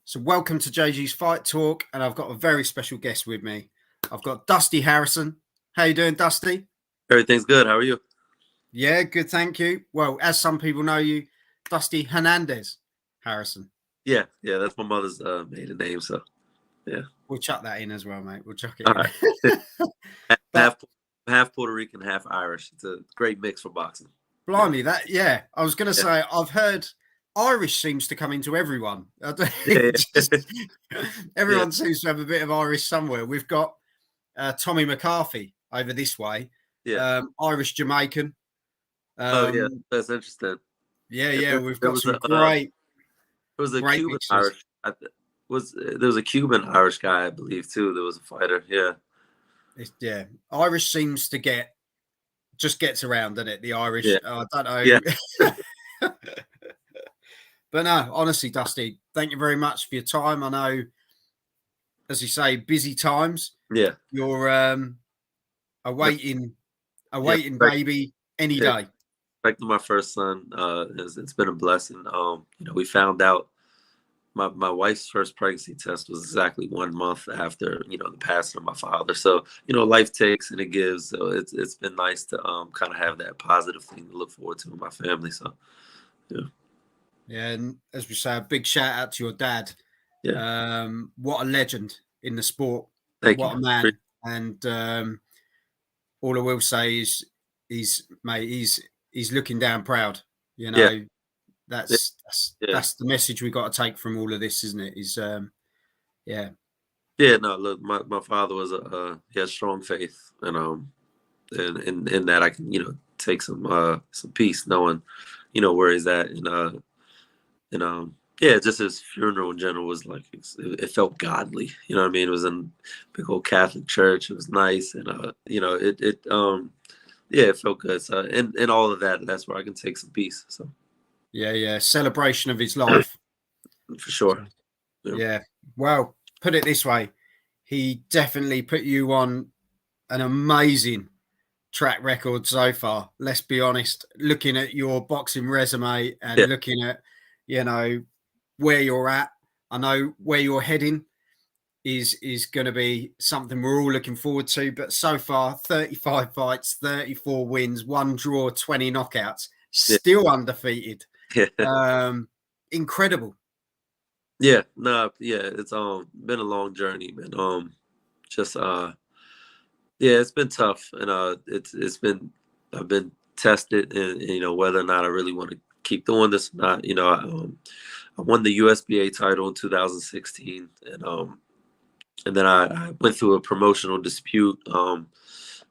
So welcome to JG's Fight Talk, and I've got a very special guest with me. I've got Dusty Harrison. How you doing, Dusty? Everything's good. How are you? Yeah, good, thank you. Well, as some people know you, Dusty Hernandez Harrison. Yeah, that's my mother's maiden name. So, yeah. We'll chuck that in as well, mate. We'll chuck it All in. right. half Puerto Rican, half Irish. It's a great mix for boxing. Blimey, I was going to say, I've heard Irish seems to come into everyone. Everyone seems to have a bit of Irish somewhere. We've got Tommy McCarthy over this way. Irish Jamaican. That's interesting. We've got some great. There was a Cuban Irish. There was a Cuban Irish guy, I believe, too. There was a fighter. Yeah. Irish seems to gets around, doesn't it? The Irish. Yeah. I don't know. Yeah. But no, honestly, Dusty, thank you very much for your time. I know, as you say, busy times. Yeah. You're awaiting baby any day. Expecting my first son. It's been a blessing. We found out my wife's first pregnancy test was exactly 1 month after, the passing of my father. So, life takes and it gives. So it's been nice to kind of have that positive thing to look forward to with my family. So, yeah. Yeah, and as we say, a big shout out to your dad. Yeah. What a legend in the sport. What a man. And all I will say is he's looking down proud. That's the message we got to take from all of this, isn't it? Yeah, no, look, my father was he had strong faith, and in that I can, take some peace knowing, where he's at, just his funeral in general was like, it felt godly, you know what I mean? It was in a big old Catholic church. It was nice. And, it felt good. So, and all of that, that's where I can take some peace. So, celebration of his life. For sure. Yeah. Well, put it this way. He definitely put you on an amazing track record so far. Let's be honest, looking at your boxing resume and looking at, where you're at, I know where you're heading is going to be something we're all looking forward to. But so far, 35 fights, 34 wins, 1 draw, 20 knockouts, still undefeated. Incredible. Yeah, no, it's been a long journey, man. It's been tough, and I've been tested, and whether or not I really want to keep doing this or not. I won the USBA title in 2016, and then I went through a promotional dispute.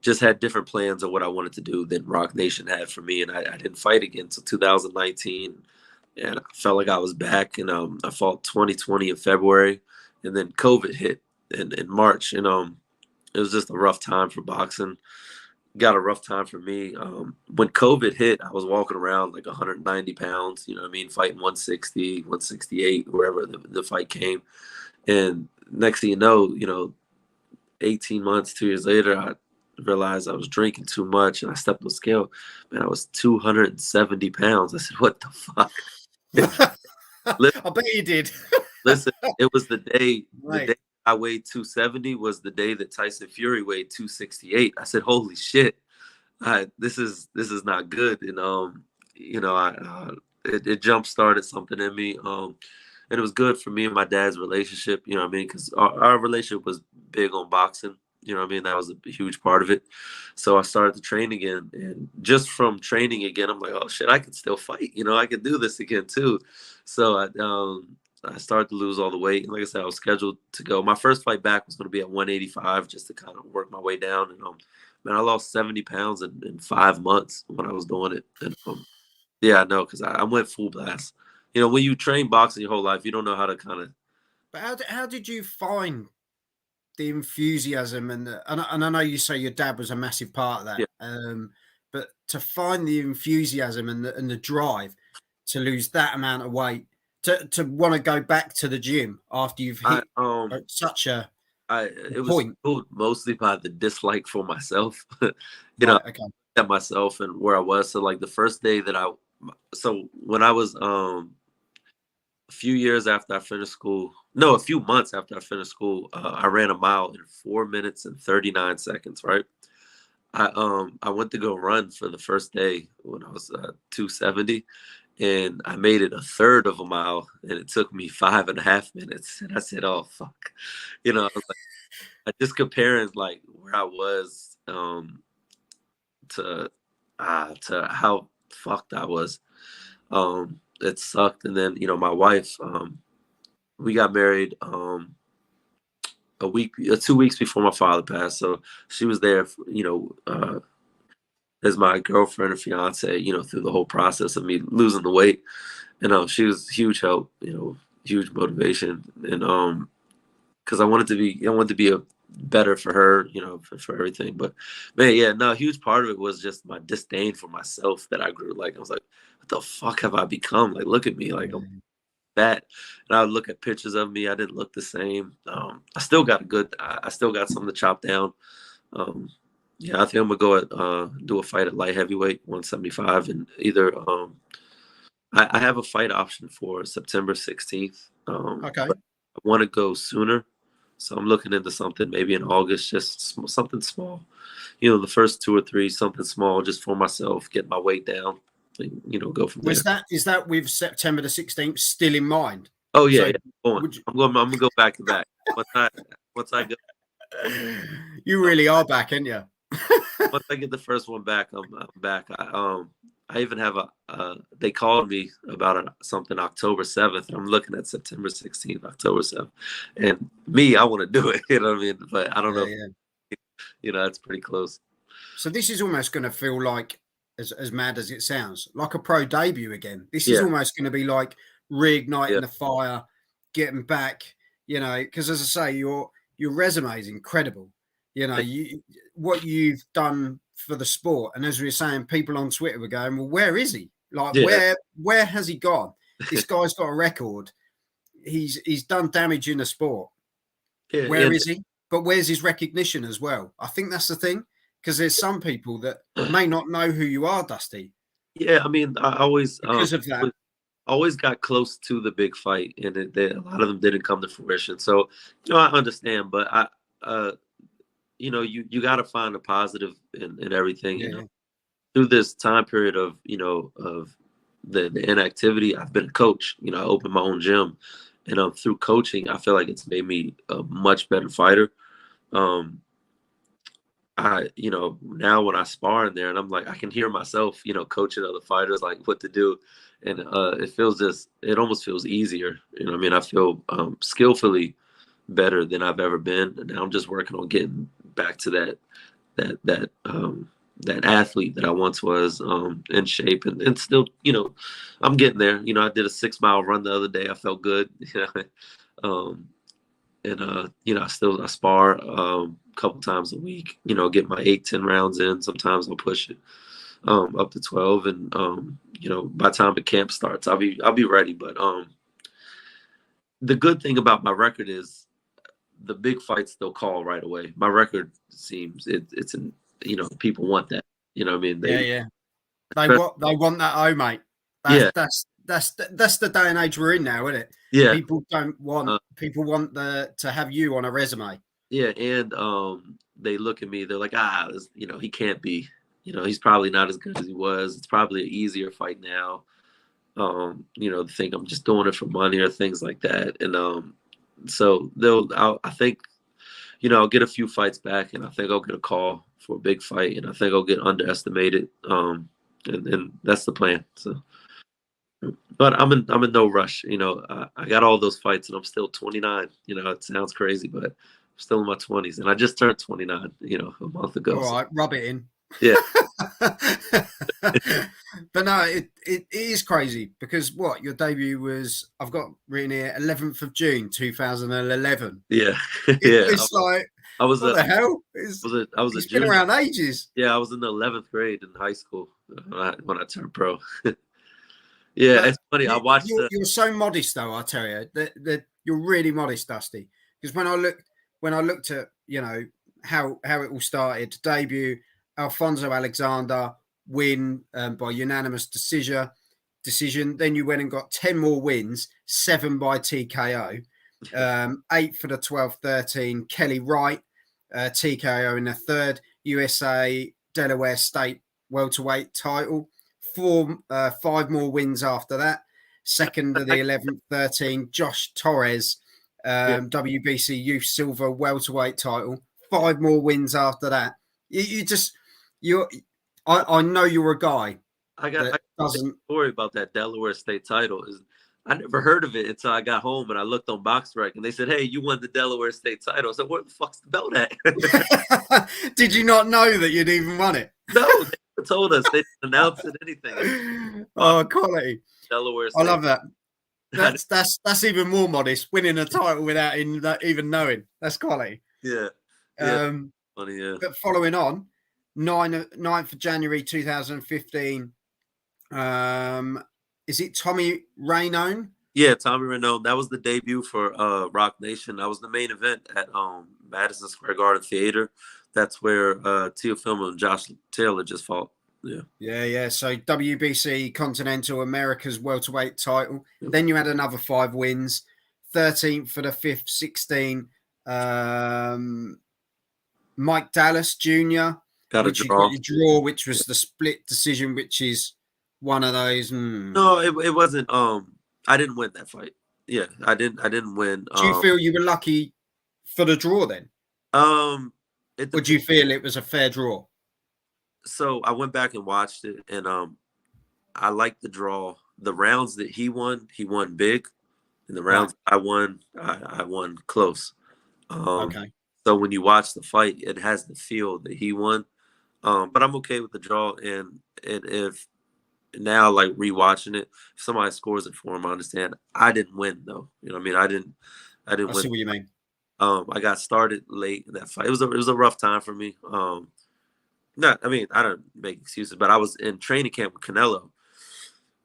Just had different plans of what I wanted to do than Rock Nation had for me, and I didn't fight again until 2019, and I felt like I was back. And I fought 2020 in February, and then COVID hit in March, and it was just a rough time for boxing. Got a rough time for me. When COVID hit, I was walking around like 190 pounds, fighting 160, 168, wherever the fight came. And next thing you know, 18 months, 2 years later, I realized I was drinking too much, and I stepped on the scale. Man, I was 270 pounds. I said, what the fuck? I bet you did. Listen, it was the day I weighed 270 was the day that Tyson Fury weighed 268. I said, holy shit, this is not good. And, it jump started something in me. And it was good for me and my dad's relationship, you know what I mean? Because our relationship was big on boxing, you know what I mean? That was a huge part of it. So I started to train again. And just from training again, I'm like, oh shit, I can still fight. I can do this again too. So I started to lose all the weight. And like I said, I was scheduled to go. My first fight back was going to be at 185 just to kind of work my way down. And I lost 70 pounds in 5 months when I was doing it. And I know, because I went full blast. When you train boxing your whole life, you don't know how to kind of. But how did you find the enthusiasm and I know you say your dad was a massive part of that. Yeah. But to find the enthusiasm and the drive to lose that amount of weight, to want to go back to the gym after you've hit such a point. Was mostly by the dislike for myself. At myself and where I was. So like the first day that when I was a few years after I finished school, no, a few months after I finished school, I ran a mile in 4 minutes and 39 seconds. Right. I went to go run for the first day when I was 270, and I made it a third of a mile, and it took me 5.5 minutes. And I said, "Oh fuck," I was like, I just comparing like where I was to to how fucked I was. It sucked, and then my wife, we got married a week, 2 weeks before my father passed, so she was there, as my girlfriend or fiance, through the whole process of me losing the weight. And she was huge help, huge motivation. And because I wanted to be a better for her, for everything. But man, yeah, no, a huge part of it was just my disdain for myself that I grew. Like I was like, what the fuck have I become? Like, look at me, like I'm fat. And I would look at pictures of me. I didn't look the same. I still got I still got something to chop down. Um, yeah, I think I'm gonna go do a fight at light heavyweight, 175, and either I have a fight option for September 16th. Okay. But I want to go sooner, so I'm looking into something maybe in August, just something small. The first two or three, something small, just for myself, get my weight down, and go from there. Is that with September the 16th still in mind? Oh yeah, So yeah. would you, I'm going. I'm gonna go back to back. Once I go. you really are back, aren't you? Once I get the first one back, I'm back. I even have they called me about something October 7th. I'm looking at September 16th, October 7th, and me, I want to do it. You know what I mean? But I don't know. Yeah. It's pretty close. So this is almost going to feel like, as mad as it sounds, like a pro debut again. This is Yeah, almost going to be like reigniting yeah, the fire, getting back. Because as I say, your resume is incredible. What you've done for the sport, and as we were saying, people on Twitter were going, "Well, where is he? Like, yeah, where has he gone? This guy's got a record. He's done damage in the sport. yeah, Where is he? But where's his recognition as well? I think that's the thing, because there's some people that may not know who you are, Dusty, yeah. I mean, I always because of that. always got close to the big fight, and a lot of them didn't come to fruition. So, I understand, but you got to find a positive in everything. Yeah, Through this time period of of the inactivity, I've been a coach. I opened my own gym, and through coaching, I feel like it's made me a much better fighter. Um, now when I spar in there, and I'm like, I can hear myself, coaching other fighters like what to do, and it almost feels easier. I mean, I feel skillfully better than I've ever been, and now I'm just working on getting back to that athlete that I once was, in shape, and still, I'm getting there. I did a 6 mile run the other day. I felt good. um, and I spar a couple times a week. Get my 8-10 rounds in. Sometimes I'll push it up to 12, and by the time the camp starts, I'll be ready. But the good thing about my record is the big fights they'll call right away. My record seems it's in, people want that. You know what I mean? yeah. They want that. Oh, mate, Yeah, that's the day and age we're in now, isn't it? yeah, People don't want uh, people want to have you on a resume. yeah, and they look at me. They're like, he can't be. He's probably not as good as he was. It's probably an easier fight now. They think I'm just doing it for money or things like that. And so I think, I'll get a few fights back, and I think I'll get a call for a big fight, and I think I'll get underestimated. And that's the plan. So, but I'm in no rush. I got all those fights, and I'm still 29. It sounds crazy, but I'm still in my 20s, and I just turned 29. A month ago. All right, rub it in. Yeah, But no, it is crazy because your debut was, I've got written here, 11th of June 2011. yeah, yeah. It's like, I was what a the hell? I was a He's been junior. around ages. Yeah, I was in the 11th grade in high school when I turned pro. Yeah, But it's funny. I watched you're so modest, though. I tell you that you're really modest, Dusty. Because when I looked at how it all started, debut, Alfonso Alexander win by unanimous decision. decision. Then you went and got 10 more wins, 7 by TKO. 8 for the 12-13. Kelly Wright, TKO in the third. USA Delaware State welterweight title. 5 more wins after that. Second of the 11-13. Josh Torres, WBC Youth Silver welterweight title. 5 more wins after that. I know you're a guy. I got a story about that Delaware State title. I never heard of it until I got home and I looked on BoxRec and they said, "Hey, you won the Delaware State title." I said, "Where the fuck's the belt at?" Did you not know that you'd even won it? No, they never told us. They didn't announce it, anything. Oh, quality! Delaware State. I love that. That's even more modest. Winning a title without even knowing. That's quality. Yeah. Funny, yeah. But following on, 9th of January 2015. Is it Tommy Rainone? Yeah, Tommy Rainone. That was the debut for Rock Nation. That was the main event at Madison Square Garden Theater. That's where Teofimo and Josh Taylor just fought. Yeah. So WBC Continental America's welterweight title. Then you had another 5 wins. 13th for the 5th, 16. Mike Dallas Jr. Got a draw. Got draw, which was the split decision, which is one of those. No, it wasn't. I didn't win that fight. Yeah, I didn't win. Do you feel you were lucky for the draw then? Or do you feel it was a fair draw? So I went back and watched it, and I liked the draw. The rounds that he won big, and the rounds I won close. Okay. So when you watch the fight, it has the feel that he won. But I'm okay with the draw, and if now, like, rewatching it, if somebody scores it for him, I understand. I didn't win though. You know what I mean? I didn't win. I see what you mean. I got started late in that fight. It was a rough time for me. I don't make excuses, but I was in training camp with Canelo,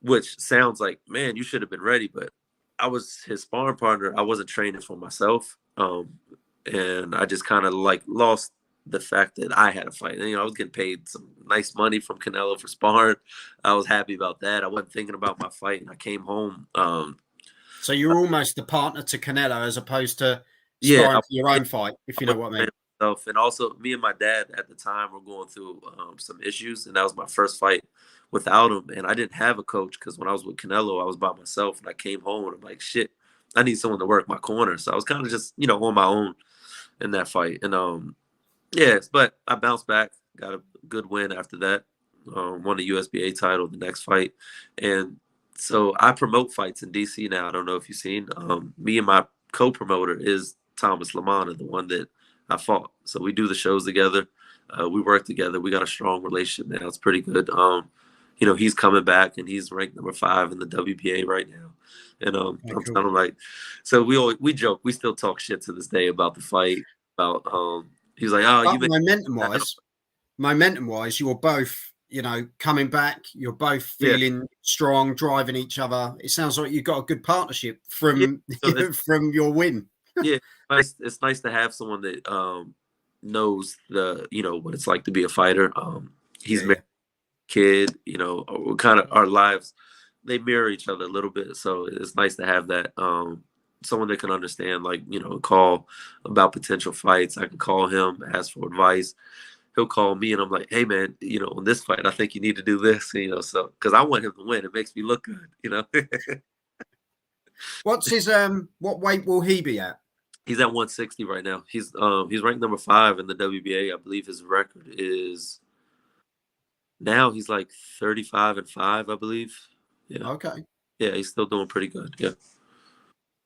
which sounds like, man, you should have been ready, but I was his sparring partner. I wasn't training for myself. And I just kind of like lost the fact that I had a fight. And, I was getting paid some nice money from Canelo for sparring. I was happy about that. I wasn't thinking about my fight, and I came home. So you're almost the partner to Canelo as opposed to sparring for your own fight, if you know what I mean. And also, me and my dad at the time were going through some issues, and that was my first fight without him. And I didn't have a coach because when I was with Canelo, I was by myself, and I came home and I'm like, shit, I need someone to work my corner. So I was kind of just, on my own in that fight. And but I bounced back, got a good win after that, won the USBA title the next fight. And so I promote fights in DC now. I don't know if you've seen. Me and my co-promoter is Thomas Lamana, the one that I fought. So we do the shows together. We work together. We got a strong relationship now. It's pretty good. He's coming back, and he's ranked number 5 in the WBA right now. And I'm telling him, like, so we joke. We still talk shit to this day about the fight. About he's like, oh, you momentum wise, you're both, coming back. You're both feeling strong, driving each other. It sounds like you've got a good partnership from from your win. Yeah, it's nice to have someone that knows what it's like to be a fighter. He's married, kid, kind of our lives, they mirror each other a little bit. So it's nice to have that someone that can understand, like, call about potential fights. I can call him, ask for advice. He'll call me, and I'm like, hey man, on this fight, I think you need to do this, so because I want him to win. It makes me look good, What's his what weight will he be at? He's at 160 right now. He's ranked number 5 in the WBA. I believe his record is now he's like 35-5, I believe. Yeah. Okay. Yeah, he's still doing pretty good. Yeah.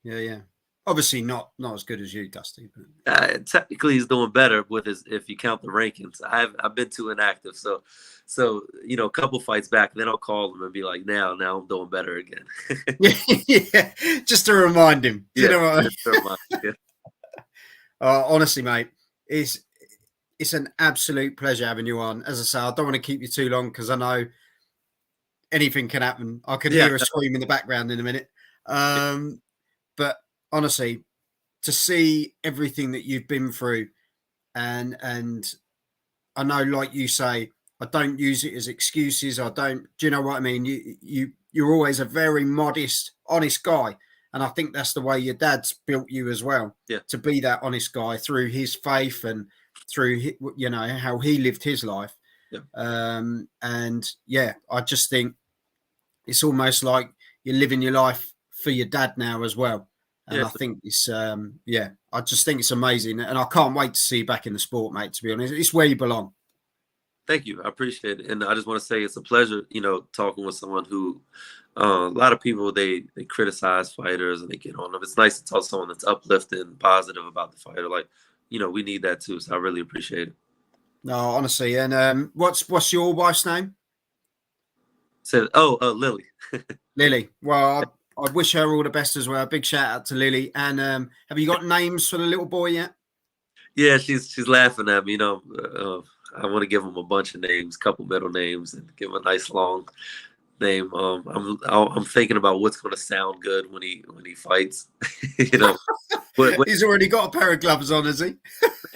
Yeah. Obviously not as good as you, Dusty. But... technically, he's doing better with if you count the rankings. I've been too inactive, so a couple fights back, then I'll call him and be like, now I'm doing better again. Yeah, just to remind him. Yeah, you know what just to remind him, yeah. Honestly, mate, it's an absolute pleasure having you on. As I say, I don't want to keep you too long because I know anything can happen. I could hear a scream in the background in a minute. But honestly, to see everything that you've been through, and I know, like you say, I don't use it as excuses. Do you know what I mean? you're always a very modest, honest guy. And I think that's the way your dad's built you as well, Yeah. to be that honest guy through his faith and through, you know, how he lived his life. Yeah. And yeah, I just think it's almost like you're living your life for your dad now as well. And Yeah. I think it's, yeah, I just think it's amazing. And I can't wait to see you back in the sport, mate, to be honest. It's where you belong. Thank you. I appreciate it. And I just want to say it's a pleasure, you know, talking with someone who, a lot of people, they criticize fighters and they get on them. It's nice to talk to someone that's uplifting and positive about the fighter. Like, you know, we need that too. So I really appreciate it. No, honestly. And what's your wife's name? Said, Lily. Lily. Well, I wish her all the best as well. Big shout out to Lily. And have you got names for the little boy yet? Yeah, she's laughing at me. You know, I want to give him a bunch of names, couple middle names, and give him a nice long name. I'm thinking about what's going to sound good when he fights. You know, He's already got a pair of gloves on, has he?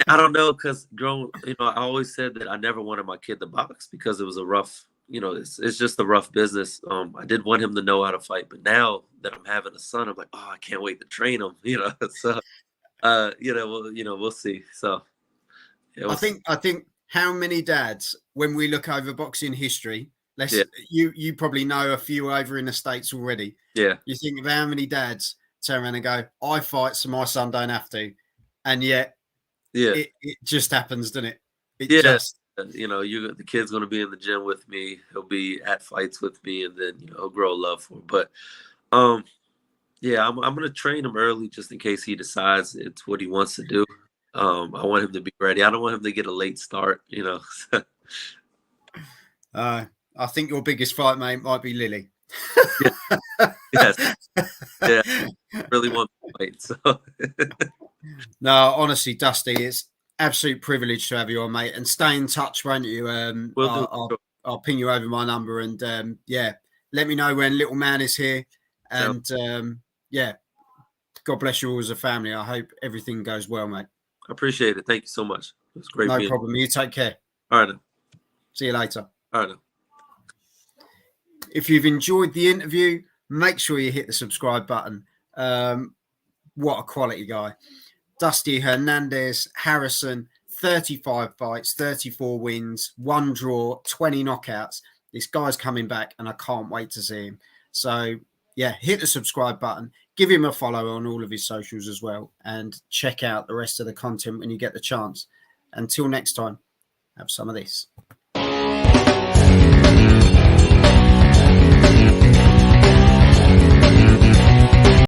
I don't know, because growing, you know, I always said that I never wanted my kid to box because it was a rough, you know, it's just a rough business. I did want him to know how to fight, but now that I'm having a son, I'm like, oh, I can't wait to train him. You know, so we'll see. So I think how many dads, when we look over boxing history, you probably know a few over in the States already. Yeah. You think of how many dads turn around and go, I fight so my son don't have to. And yet it just happens, doesn't it? You know, the kid's going to be in the gym with me. He'll be at fights with me, and then, you know, he'll grow a love for it. But yeah, I'm going to train him early just in case he decides it's what he wants to do. I want him to be ready. I don't want him to get a late start, you know. I think your biggest fight, mate, might be Lily. Yes. Yeah. Really want to fight. So no, honestly, Dusty, it's absolute privilege to have you on, mate. And stay in touch, won't you? I'll ping you over my number, and yeah, let me know when little man is here. And yeah, God bless you all as a family. I hope everything goes well, mate. I appreciate it. Thank you so much. It was great. No problem. You take care. All right. See you later. All right. If you've enjoyed the interview, make sure you hit the subscribe button. What a quality guy. Dusty Hernandez Harrison, 35 fights, 34 wins, 1 draw, 20 knockouts. This guy's coming back, and I can't wait to see him. So, yeah, hit the subscribe button. Give him a follow on all of his socials as well, and check out the rest of the content when you get the chance. Until next time, have some of this.